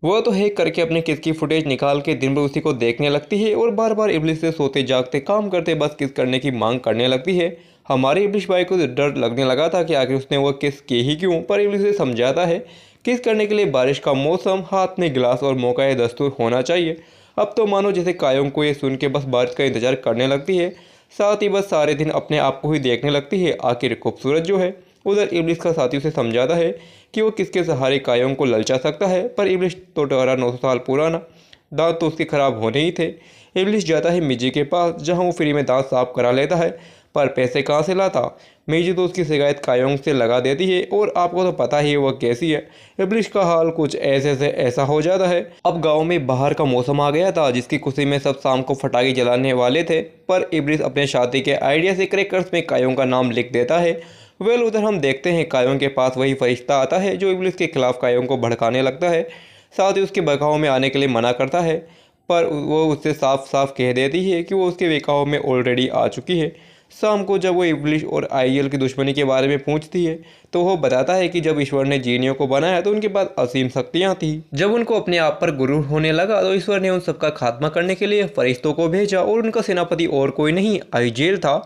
वह तो हैक करके अपने किस की फुटेज निकाल के दिन भर उसी को देखने लगती है और बार बार इब्लिस से सोते जागते काम करते बस किस करने की मांग करने लगती है। हमारे इब्लिस भाई को डर लगने लगा था कि आखिर उसने वह किस की ही क्यों, पर इब्लिस से समझाता है किस करने के लिए बारिश का मौसम, हाथ में गिलास और मौका दस्तूर होना चाहिए। अब तो मानो जैसे कायोंग को ये सुन के बस बारिश का इंतजार करने लगती है, साथ ही बस सारे दिन अपने आप को ही देखने लगती है आखिर खूबसूरत जो है। उधर इब्लिस का साथी उसे समझाता है कि वो किसके सहारे कायोंग को ललचा सकता है, पर इब्लिस तो डरा 900 साल पुराना, दांत तो उसके खराब होने ही थे। इब्लिस जाता है मिजी के पास, जहां वो फ्री में दांत साफ करा लेता है, पर पैसे कहाँ से लाता। मिजी तो उसकी शिकायत कायोंग से लगा देती है और आपको तो पता ही है वह कैसी है। इब्लिस का हाल कुछ ऐसे से ऐसा हो जाता है। अब गांव में बाहर का मौसम आ गया था, जिसकी खुशी में सब शाम को पटाखे जलाने वाले थे, पर इब्लिस अपने शादी के आइडिया से क्रैकर्स में कायोंग का नाम लिख देता है। उधर हम देखते हैं कायोंग के पास वही फरिश्ता आता है जो इब्लिस के खिलाफ कायोंग को भड़काने लगता है, साथ ही उसके बहकाव में आने के लिए मना करता है, पर वो उससे साफ साफ कह देती है कि वो उसके बहकाव में ऑलरेडी आ चुकी है। शाम को जब वो इब्लिस और आईएल की दुश्मनी के बारे में पूछती है तो वो बताता है कि जब ईश्वर ने जीनियों को बनाया तो उनके पास असीम शक्तियाँ थी। जब उनको अपने आप पर गुरूर होने लगा तो ईश्वर ने उन सबका खात्मा करने के लिए फरिश्तों को भेजा और उनका सेनापति और कोई नहीं आईजेल था।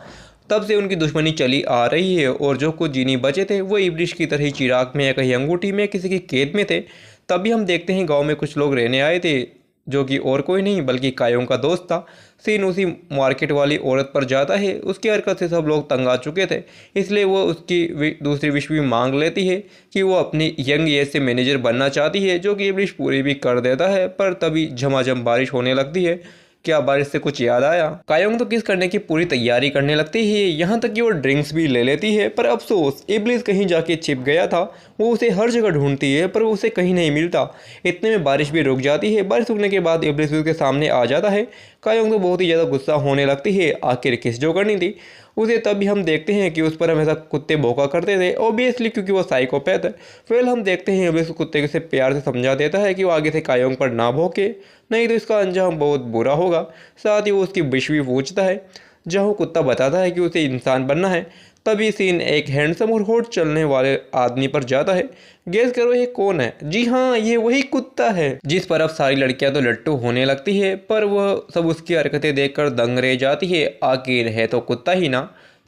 तब से उनकी दुश्मनी चली आ रही है और जो कुछ जीनी बचे थे वो इब्लिस की तरह ही चिराग में या कहीं अंगूठी में किसी की कैद में थे। तभी हम देखते हैं गांव में कुछ लोग रहने आए थे, जो कि और कोई नहीं बल्कि कायोंग का दोस्त था। सीन उसी मार्केट वाली औरत पर जाता है। उसकी हरकत से सब लोग तंग आ चुके थे, इसलिए वो उसकी दूसरी विश भी मांग लेती है कि वो अपनी यंग एज से मैनेजर बनना चाहती है, जो कि इब्लिस पूरी भी कर देता है। पर तभी झमाझम बारिश होने लगती है। क्या बारिश से कुछ याद आया? कायोंग तो किस करने की पूरी तैयारी करने लगती है, यहाँ तक कि वो ड्रिंक्स भी ले लेती है, पर अफसोस इब्लिस कहीं जाके छिप गया था। वो उसे हर जगह ढूंढती है पर वो उसे कहीं नहीं मिलता। इतने में बारिश भी रुक जाती है। बारिश रुकने के बाद इब्लिस उसके सामने आ जाता है। कायोंग तो बहुत ही ज़्यादा गुस्सा होने लगती है, आखिर किस जो करनी थी उसे। तभी हम देखते हैं कि उस पर हमेशा कुत्ते भौंका करते थे, ऑब्वियसली क्योंकि वो साइकोपैथ है। फिर हम देखते हैं इब्लिस कुत्ते से प्यार से समझा देता है कि वो आगे से कायोंग पर ना भौंके, नहीं तो इसका अंजाम बहुत बुरा होगा। साथ ही वो उसकी विश भी पूछता है, जहाँ कुत्ता बताता है कि उसे इंसान बनना है। तभी सीन एक हैंडसम और होठ चलने वाले आदमी पर जाता है। गेस करो ये कौन है? जी हाँ, ये वही कुत्ता है जिस पर अब सारी लड़कियां तो लट्टू होने लगती है, पर वह सब उसकी हरकतें देखकर दंग रह जाती है। आखिर है तो कुत्ता ही ना।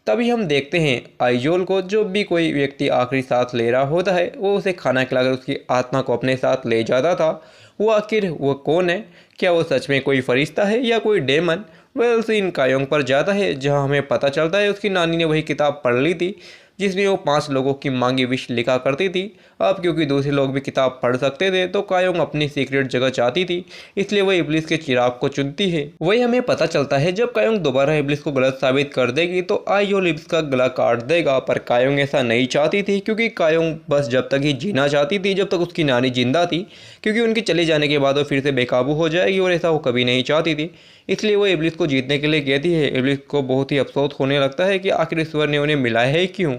तभी हम देखते हैं आइजोल को। जो भी कोई व्यक्ति आखिरी सांस ले रहा होता है वो उसे खाना खिलाकर उसकी आत्मा को अपने साथ ले जाता था। वो आखिर वो कौन है? क्या वो सच में कोई फरिश्ता है या कोई डेमन? वेल सीन कायोंग पर जाता है, जहां हमें पता चलता है उसकी नानी ने वही किताब पढ़ ली थी जिसमें वो 5 लोगों की मांगी विश लिखा करती थी। अब क्योंकि दूसरे लोग भी किताब पढ़ सकते थे तो कायोंग अपनी सीक्रेट जगह चाहती थी, इसलिए वह इब्लिस के चिराग को चुनती है। वही हमें पता चलता है जब कायोंग दोबारा इब्लिस को गलत साबित कर देगी तो आइजोल इब्लिस का गला काट देगा, पर कायोंग ऐसा नहीं चाहती थी, क्योंकि कायोंग बस जब तक ही जीना चाहती थी जब तक उसकी नानी जिंदा थी, क्योंकि उनके चले जाने के बाद वो फिर से बेकाबू हो जाएगी और ऐसा वो कभी नहीं चाहती थी। इसलिए वो इब्लिस को जीतने के लिए कहती है। इब्लिस को बहुत ही अफसोस होने लगता है कि आखिर ईश्वर ने उन्हें मिलाया है क्यों,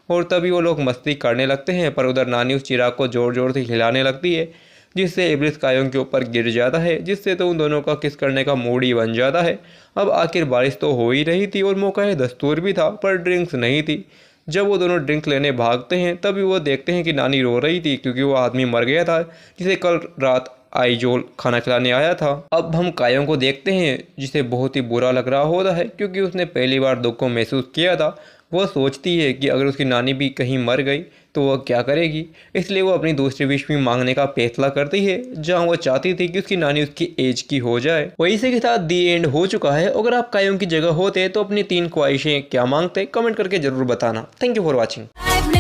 और तभी वो लोग मस्ती करने लगते हैं। पर उधर नानी उस चिराग को जोर जोर से हिलाने लगती है, जिससे इब्लिस कायोंग के ऊपर गिर जाता है, जिससे तो उन दोनों का किस करने का मूड ही बन जाता है। अब आखिर बारिश तो हो ही रही थी और मौका दस्तूर भी था, पर ड्रिंक्स नहीं थी। जब वो दोनों ड्रिंक लेने भागते हैं तभी वो देखते हैं कि नानी रो रही थी, क्योंकि वो आदमी मर गया था जिसे कल रात आइजोल खाना खिलाने आया था। अब हम कायोंग को देखते हैं, जिसे बहुत ही बुरा लग रहा होता है, क्योंकि उसने पहली बार दुख को महसूस किया था। वह सोचती है कि अगर उसकी नानी भी कहीं मर गई तो वह क्या करेगी, इसलिए वो अपनी दूसरी विश भी मांगने का फैसला करती है, जहां वो चाहती थी कि उसकी नानी उसकी एज की हो जाए। वही से के साथ दी एंड हो चुका है। अगर आप कायोंग की जगह होते तो अपनी 3 ख्वाहिशें क्या मांगते, कमेंट करके जरूर बताना। Thank you for watching.